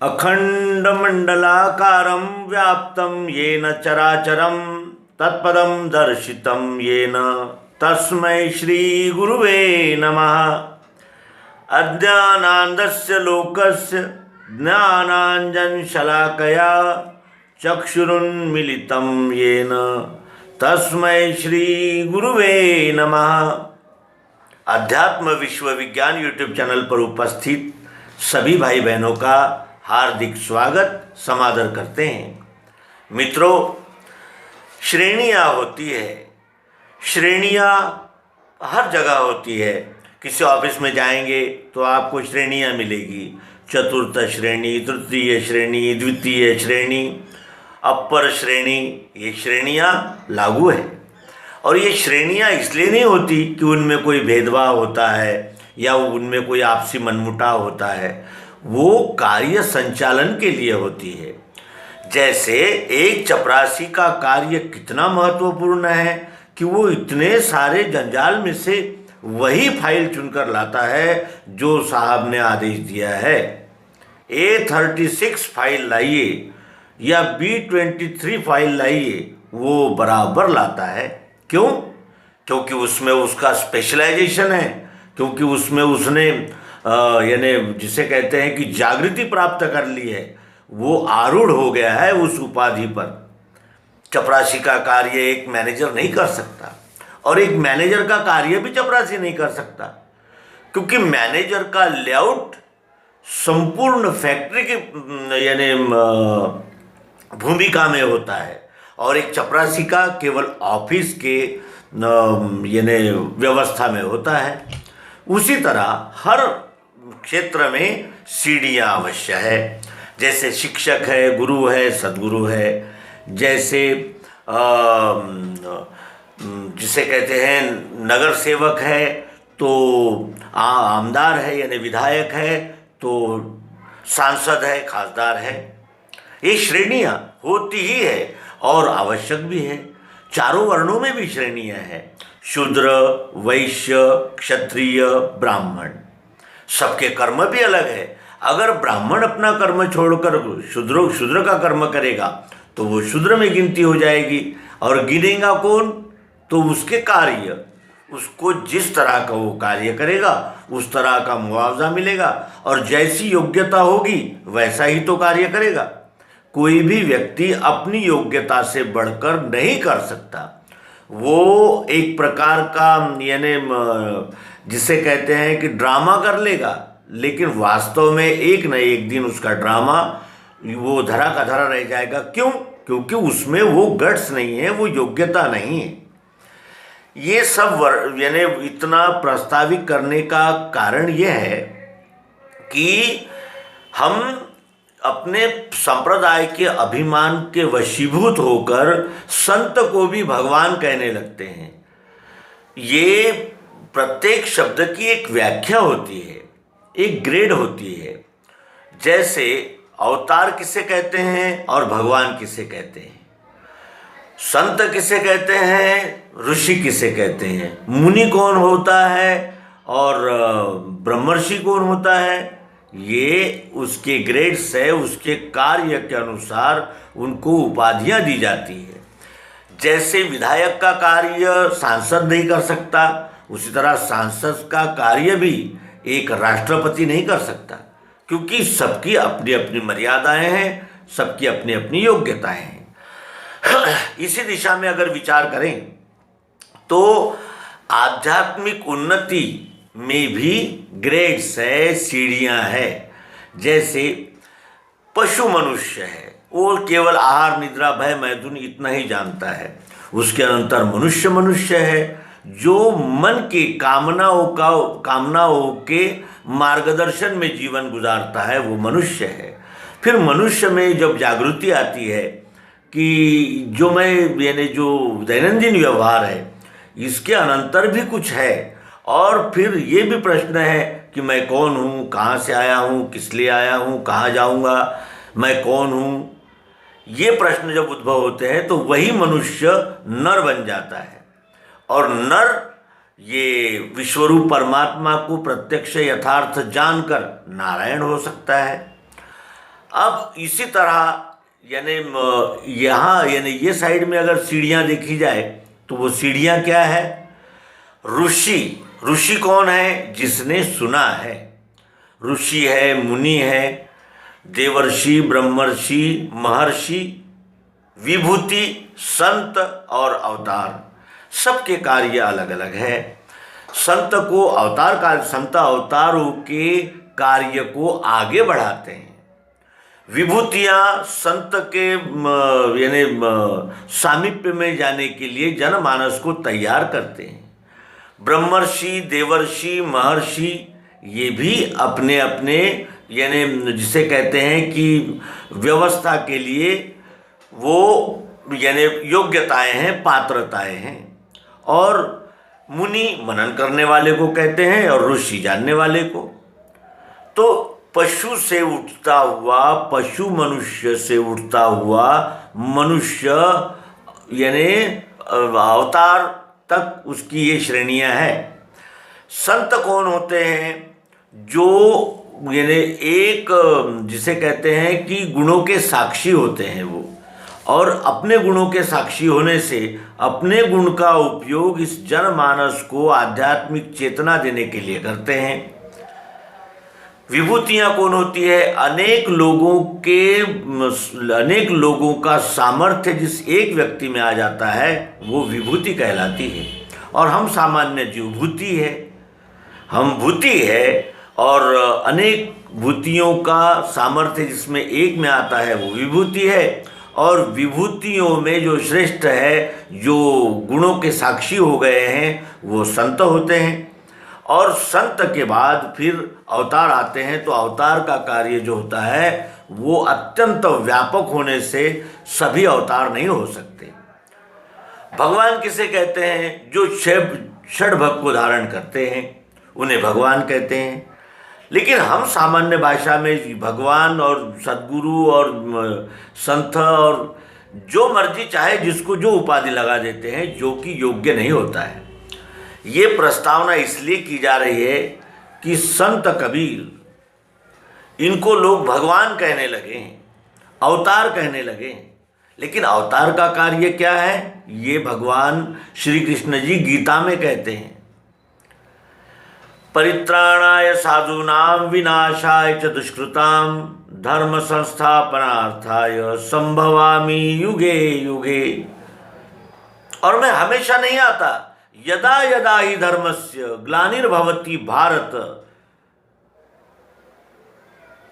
अखंडमंडलाकारं व्याप्तं येन चराचरं तत्पदं दर्शितं येन तस्मै श्रीगुरुवे नमः। अज्ञानान्धस्य लोकस्य ज्ञानाञ्जनशलाकया चक्षुरुन्मीलितं येन तस्मै श्रीगुरुवे नमः। अध्यात्म विश्व विज्ञान यूट्यूब चैनल पर उपस्थित सभी भाई बहनों का हार्दिक स्वागत समादर करते हैं। मित्रों, श्रेणियाँ होती है, श्रेणियाँ हर जगह होती है। किसी ऑफिस में जाएंगे तो आपको श्रेणियाँ मिलेगी, चतुर्थ श्रेणी, तृतीय श्रेणी, द्वितीय श्रेणी, अपर श्रेणी। ये श्रेणियाँ लागू है और ये श्रेणियाँ इसलिए नहीं होती कि उनमें कोई भेदभाव होता है या उनमें कोई आपसी मनमुटाव होता है, वो कार्य संचालन के लिए होती है। जैसे एक चपरासी का कार्य कितना महत्वपूर्ण है कि वो इतने सारे जंजाल में से वही फाइल चुनकर लाता है जो साहब ने आदेश दिया है। A36 फाइल लाइए या B23 फाइल लाइए, वो बराबर लाता है। क्यों? क्योंकि उसमें उसका स्पेशलाइजेशन है, क्योंकि उसमें उसने यानी जिसे कहते हैं कि जागृति प्राप्त कर ली है, वो आरूढ़ हो गया है उस उपाधि पर। चपरासी का कार्य एक मैनेजर नहीं कर सकता और एक मैनेजर का कार्य भी चपरासी नहीं कर सकता, क्योंकि मैनेजर का लेआउट संपूर्ण फैक्ट्री की यानी भूमिका में होता है और एक चपरासी का केवल ऑफिस के यानी व्यवस्था में होता है। उसी तरह हर क्षेत्र में सीढ़ियाँ अवश्य है। जैसे शिक्षक है, गुरु है, सद्गुरु है, जैसे जिसे कहते हैं नगर सेवक है तो आमदार है यानी विधायक है, तो सांसद है, खासदार है। ये श्रेणियाँ होती ही है और आवश्यक भी है। चारों वर्णों में भी श्रेणियाँ हैं, शूद्र, वैश्य, क्षत्रिय, ब्राह्मण। सबके कर्म भी अलग है। अगर ब्राह्मण अपना कर्म छोड़कर शूद्र का कर्म करेगा तो वो शूद्र में गिनती हो जाएगी, और गिनेगा कौन? तो उसके कार्य, उसको जिस तरह का वो कार्य करेगा उस तरह का मुआवजा मिलेगा, और जैसी योग्यता होगी वैसा ही तो कार्य करेगा। कोई भी व्यक्ति अपनी योग्यता से बढ़कर नहीं कर सकता। वो एक प्रकार का यानी जिसे कहते हैं कि ड्रामा कर लेगा, लेकिन वास्तव में एक न एक दिन उसका ड्रामा वो धरा का धरा रह जाएगा। क्यों? क्योंकि उसमें वो गट्स नहीं है, वो योग्यता नहीं है। ये सब यानी इतना प्रस्तावित करने का कारण यह है कि हम अपने संप्रदाय के अभिमान के वशीभूत होकर संत को भी भगवान कहने लगते हैं। ये प्रत्येक शब्द की एक व्याख्या होती है, एक ग्रेड होती है। जैसे अवतार किसे कहते हैं और भगवान किसे कहते हैं, संत किसे कहते हैं, ऋषि किसे कहते हैं, मुनि कौन होता है और ब्रह्मर्षि कौन होता है, ये उसके ग्रेड्स है। उसके कार्य के अनुसार उनको उपाधियां दी जाती है। जैसे विधायक का कार्य सांसद नहीं कर सकता, उसी तरह सांसद का कार्य भी एक राष्ट्रपति नहीं कर सकता, क्योंकि सबकी अपनी अपनी मर्यादाएं हैं, सबकी अपनी अपनी योग्यताएं हैं। इसी दिशा में अगर विचार करें तो आध्यात्मिक उन्नति में भी ग्रेड्स है, सीढ़ियाँ है। जैसे पशु मनुष्य है, वो केवल आहार, निद्रा, भय, मैथुन इतना ही जानता है। उसके अंतर मनुष्य है, जो मन की कामनाओं के मार्गदर्शन में जीवन गुजारता है, वो मनुष्य है। फिर मनुष्य में जब जागृति आती है कि जो मैं यानी जो दैनंदिन व्यवहार है इसके अनंतर भी कुछ है, और फिर ये भी प्रश्न है कि मैं कौन हूँ, कहाँ से आया हूँ, किस लिए आया हूँ, कहाँ जाऊँगा, मैं कौन हूँ। ये प्रश्न जब उद्भव होते हैं तो वही मनुष्य नर बन जाता है, और नर ये विश्वरूप परमात्मा को प्रत्यक्ष यथार्थ जानकर नारायण हो सकता है। अब इसी तरह यानी यहाँ यानी ये साइड में अगर सीढ़ियाँ देखी जाए तो वो सीढ़ियाँ क्या है? ऋषि। ऋषि कौन है? जिसने सुना है। ऋषि है, मुनि है, देवर्षि, ब्रह्मर्षि, महर्षि, विभूति, संत और अवतार, सबके कार्य अलग अलग है। संत अवतारों के कार्य को आगे बढ़ाते हैं। विभूतियाँ संत के यानी सामीप्य में जाने के लिए जनमानस को तैयार करते हैं। ब्रह्मर्षि, देवर्षि, महर्षि ये भी अपने अपने यानी जिसे कहते हैं कि व्यवस्था के लिए वो यानी योग्यताएं हैं, पात्रताएं हैं। और मुनि मनन करने वाले को कहते हैं और ऋषि जानने वाले को। तो पशु से उठता हुआ, पशु मनुष्य से उठता हुआ मनुष्य यानी अवतार तक उसकी ये श्रेणियां हैं। संत कौन होते हैं? जो यानी एक जिसे कहते हैं कि गुणों के साक्षी होते हैं वो, और अपने गुणों के साक्षी होने से अपने गुण का उपयोग इस जनमानस को आध्यात्मिक चेतना देने के लिए करते हैं। विभूतियाँ कौन होती है? अनेक लोगों का सामर्थ्य जिस एक व्यक्ति में आ जाता है वो विभूति कहलाती है। और हम सामान्य जीव भूति है, हम भूति है, और अनेक भूतियों का सामर्थ्य जिसमें एक में आता है वो विभूति है। और विभूतियों में जो श्रेष्ठ है, जो गुणों के साक्षी हो गए हैं, वो संत होते हैं। और संत के बाद फिर अवतार आते हैं। तो अवतार का कार्य जो होता है वो अत्यंत व्यापक होने से सभी अवतार नहीं हो सकते। भगवान किसे कहते हैं? जो षड्भग को धारण करते हैं उन्हें भगवान कहते हैं। लेकिन हम सामान्य भाषा में भगवान और सद्गुरु और संत और जो मर्जी चाहे जिसको जो उपाधि लगा देते हैं, जो कि योग्य नहीं होता है। ये प्रस्तावना इसलिए की जा रही है कि संत कबीर इनको लोग भगवान कहने लगे, अवतार कहने लगे। लेकिन अवतार का कार्य क्या है? ये भगवान श्री कृष्ण जी गीता में कहते हैं, परित्राणाय साधूनां विनाशाय च दुष्कृतां धर्म संस्थापनार्थाय संभवामि युगे युगे। और मैं हमेशा नहीं आता, यदा यदा ही धर्मस्य ग्लानिर्भवति भारत,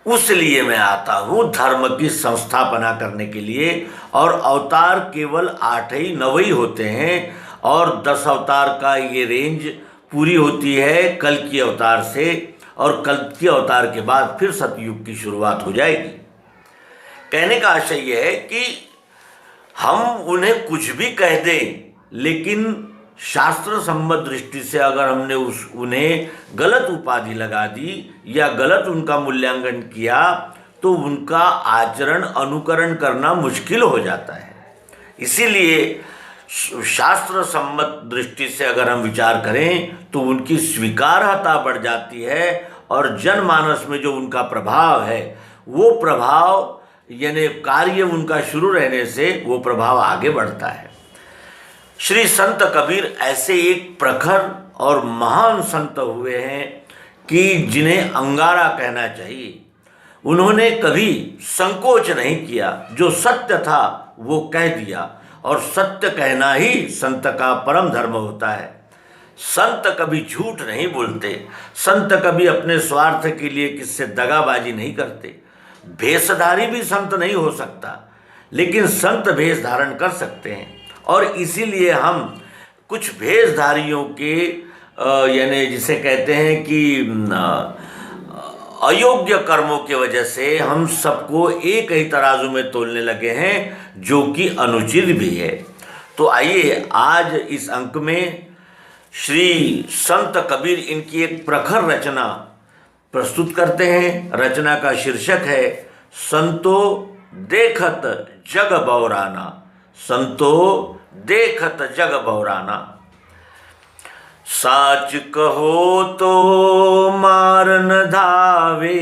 उसलिए मैं आता हूँ धर्म की संस्थापना करने के लिए। और अवतार केवल 8 ही 9 ही होते हैं, और 10 अवतार का ये रेंज पूरी होती है कल की अवतार से, और कल की अवतार के बाद फिर सतयुग की शुरुआत हो जाएगी। कहने का आशय यह है कि हम उन्हें कुछ भी कह दें, लेकिन शास्त्र सम्मत दृष्टि से अगर हमने उन्हें गलत उपाधि लगा दी या गलत उनका मूल्यांकन किया तो उनका आचरण अनुकरण करना मुश्किल हो जाता है। इसीलिए शास्त्र सम्मत दृष्टि से अगर हम विचार करें तो उनकी स्वीकार्यता बढ़ जाती है, और जनमानस में जो उनका प्रभाव है वो प्रभाव यानी कार्य उनका शुरू रहने से वो प्रभाव आगे बढ़ता है। श्री संत कबीर ऐसे एक प्रखर और महान संत हुए हैं कि जिन्हें अंगारा कहना चाहिए। उन्होंने कभी संकोच नहीं किया, जो सत्य था वो कह दिया, और सत्य कहना ही संत का परम धर्म होता है। संत कभी झूठ नहीं बोलते, संत कभी अपने स्वार्थ के लिए किससे दगाबाजी नहीं करते। भेषधारी भी संत नहीं हो सकता, लेकिन संत भेष धारण कर सकते हैं। और इसीलिए हम कुछ भेषधारियों के यानी जिसे कहते हैं कि अयोग्य कर्मों की वजह से हम सबको एक ही तराजू में तोलने लगे हैं, जो कि अनुचित भी है। तो आइए आज इस अंक में श्री संत कबीर इनकी एक प्रखर रचना प्रस्तुत करते हैं। रचना का शीर्षक है संतो देखत जग बौराना। संतो देखत जग बौराना। साच कहो तो मार न धावे,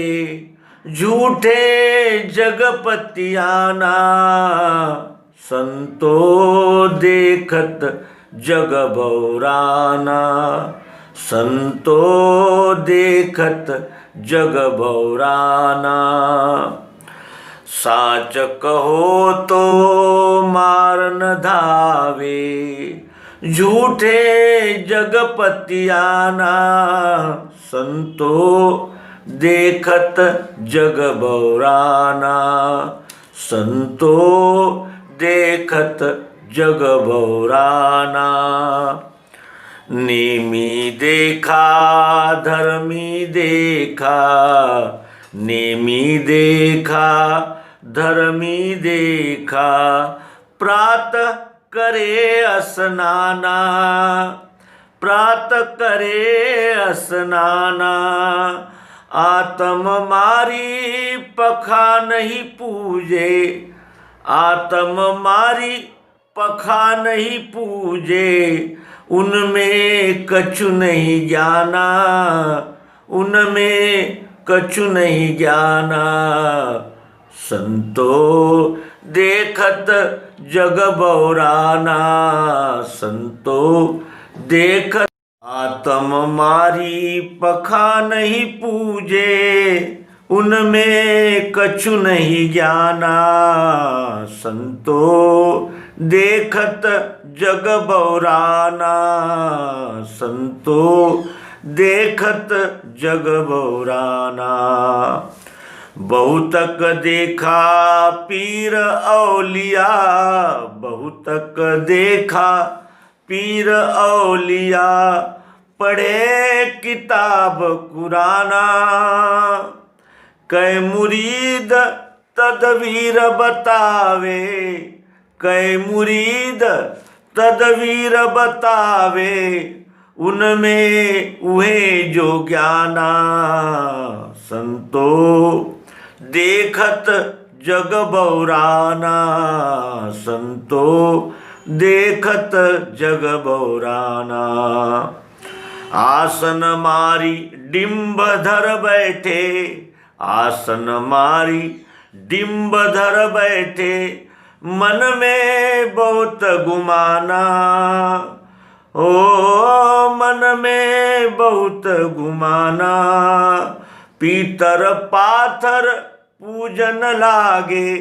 झूठे जगपतियाना, संतो देखत जग बौराना, संतो देखत जग बौराना। साच कहो तो मार न धावे, झूठे जगपतियाना, संतो देखत जग बौराना, संतो देखत जग बौराना। नेमी देखा धर्मी देखा, नेमी देखा धर्मी देखा, प्रातः करे स्नाना, प्रातः करे स्नाना। आत्म मारी पखा नहीं पूजे, आत्म मारी पखा नहीं पूजे, उनमें कछु नहीं ज्ञाना, उनमें कछु नहीं ज्ञाना। संतो देखत जग बौराना, संतो देखत आत्म मारी पखा नहीं पूजे, उनमें कछु नहीं ज्ञाना। संतो देखत जग बौराना, संतो देखत जग बौराना। बहुतक देखा पीर औलिया, बहुतक देखा पीर औलिया, पढ़े किताब कुराना। कै मुरीद तदवीर बतावे, कै मुरीद तदवीर बतावे, उनमें उहे जो ज्ञाना। संतो देखत जग बौराना, संतो देखत जग बौराना। आसन मारी डिंब धर बैठे, आसन मारी डिंब धर बैठे, मन में बहुत गुमाना। ओ मन में बहुत गुमाना। पीतर पाथर पूजन लागे,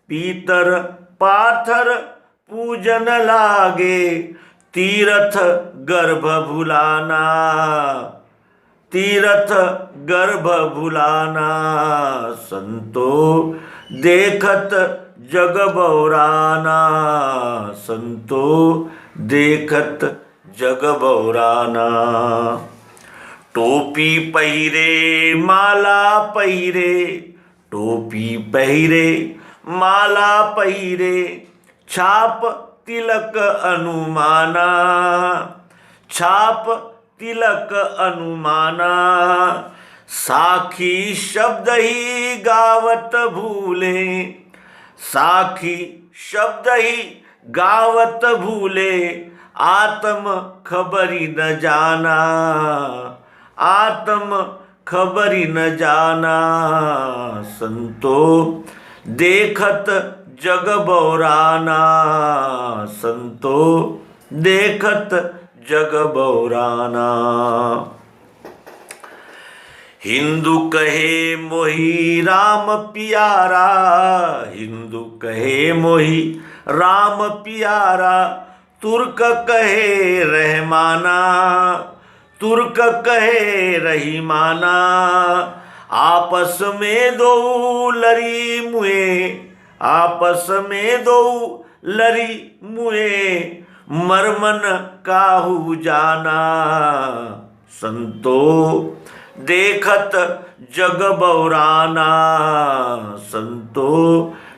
पीतर पाथर पूजन लागे, तीरथ गर्भ भुलाना, तीरथ गर्भ भुलाना। संतो देखत जग बौराना, संतो देखत जग बौराना। टोपी पहिरे माला पहिरे, टोपी पहिरे माला पहिरे, छाप तिलक अनुमाना, छाप तिलक अनुमाना। साखी शब्द ही गावत भूले, साखी शब्द ही गावत भूले, आत्म खबरी न जाना, आत्म खबरी न जाना। संतो देखत जग बौराना, संतो देखत जग बौराना। हिंदू कहे मोही राम प्यारा, हिंदू कहे मोही राम प्यारा, तुर्क कहे रहमाना, तुर्क कहे रहीमाना। आपस में दो लड़ी मुए, आपस में दो लड़ी मुए, मरमन काहू जाना। संतो देखत जग बौराना, संतो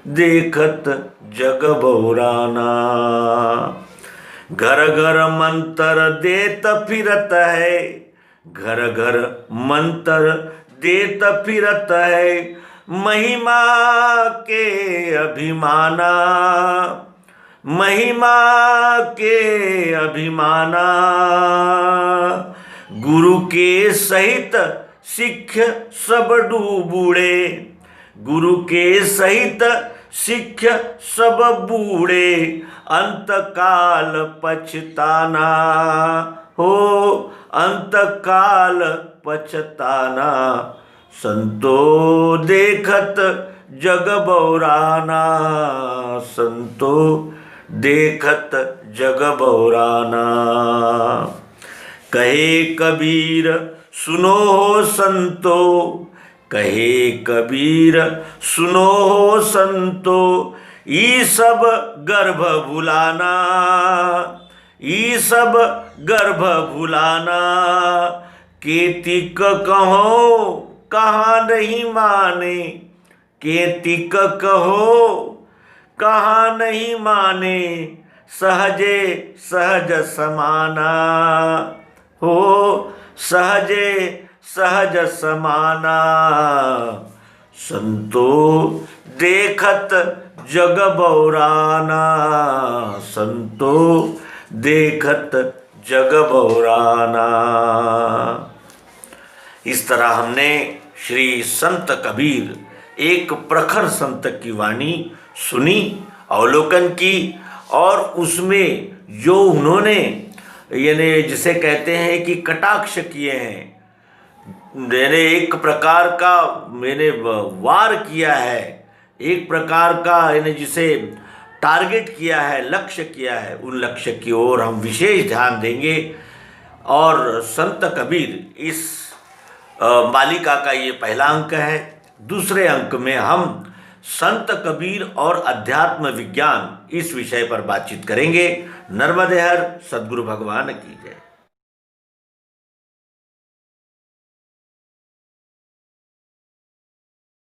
देखत जग बौराना। घर घर मंत्र देत फिरत है, घर घर मंत्र देत फिरत है, महिमा के अभिमाना, महिमा के अभिमाना। गुरु के सहित सिख सब डूबुड़े, गुरु के सहित शिष्य सब बूढ़े, अंत काल पछताना हो, अंत काल पछताना। संतो देखत जग बौराना, संतो देखत जग बौराना। कहे कबीर सुनो हो संतो, कहे कबीर सुनो हो संतो, ई सब गर्भ भुलाना, ई सब गर्भ भुलाना। केतिक कहो कहाँ नहीं माने, केतिक कहो कहाँ नहीं माने, सहजे सहज समाना हो, सहजे सहज समाना। संतो देखत जग बौराना, संतो देखत जग बौराना। इस तरह हमने श्री संत कबीर, एक प्रखर संत की वाणी सुनी, अवलोकन की, और उसमें जो उन्होंने यानी जिसे कहते हैं कि कटाक्ष किए हैं, मैंने एक प्रकार का मैंने वार किया है, एक प्रकार का यानी जिसे टारगेट किया है, लक्ष्य किया है, उन लक्ष्य की ओर हम विशेष ध्यान देंगे। और संत कबीर इस मालिका का ये पहला अंक है। दूसरे अंक में हम संत कबीर और अध्यात्म विज्ञान इस विषय पर बातचीत करेंगे। नर्मदे हर, सद्गुरु भगवान की जय।